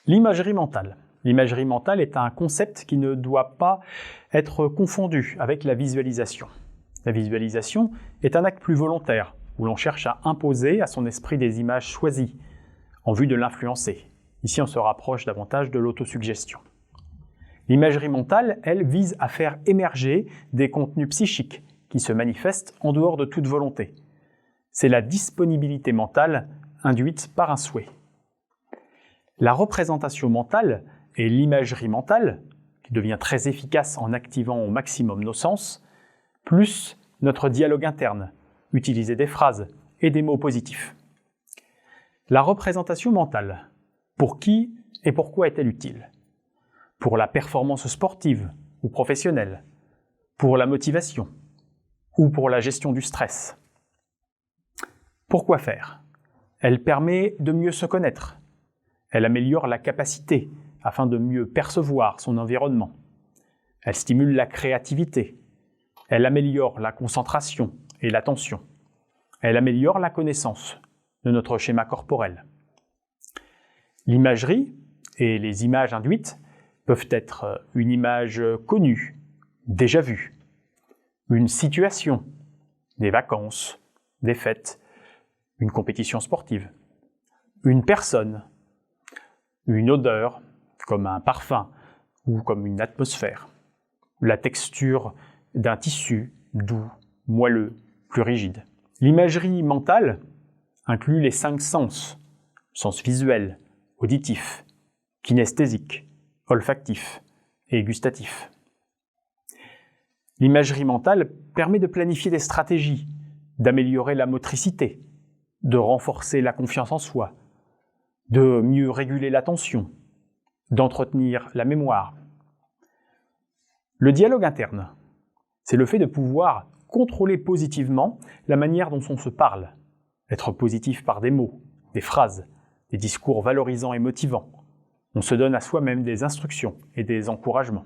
L'imagerie mentale. L'imagerie mentale est un concept qui ne doit pas être confondu avec la visualisation. La visualisation est un acte plus volontaire, où l'on cherche à imposer à son esprit des images choisies, en vue de l'influencer. Ici, on se rapproche davantage de l'autosuggestion. L'imagerie mentale, elle, vise à faire émerger des contenus psychiques qui se manifestent en dehors de toute volonté. C'est la disponibilité mentale induite par un souhait. La représentation mentale et l'imagerie mentale, qui devient très efficace en activant au maximum nos sens, plus notre dialogue interne, utiliser des phrases et des mots positifs. La représentation mentale, pour qui et pourquoi est-elle utile? Pour la performance sportive ou professionnelle, pour la motivation ou pour la gestion du stress. Pourquoi faire? Elle permet de mieux se connaître. Elle améliore la capacité afin de mieux percevoir son environnement. Elle stimule la créativité. Elle améliore la concentration et l'attention. Elle améliore la connaissance de notre schéma corporel. L'imagerie et les images induites peuvent être une image connue, déjà vue, une situation, des vacances, des fêtes, une compétition sportive, une personne, une odeur, comme un parfum ou comme une atmosphère, la texture d'un tissu doux, moelleux, plus rigide. L'imagerie mentale inclut les 5 sens, sens visuel, auditif, kinesthésique, olfactif et gustatif. L'imagerie mentale permet de planifier des stratégies, d'améliorer la motricité, de renforcer la confiance en soi, de mieux réguler l'attention, d'entretenir la mémoire. Le dialogue interne, c'est le fait de pouvoir contrôler positivement la manière dont on se parle, être positif par des mots, des phrases, des discours valorisants et motivants. On se donne à soi-même des instructions et des encouragements.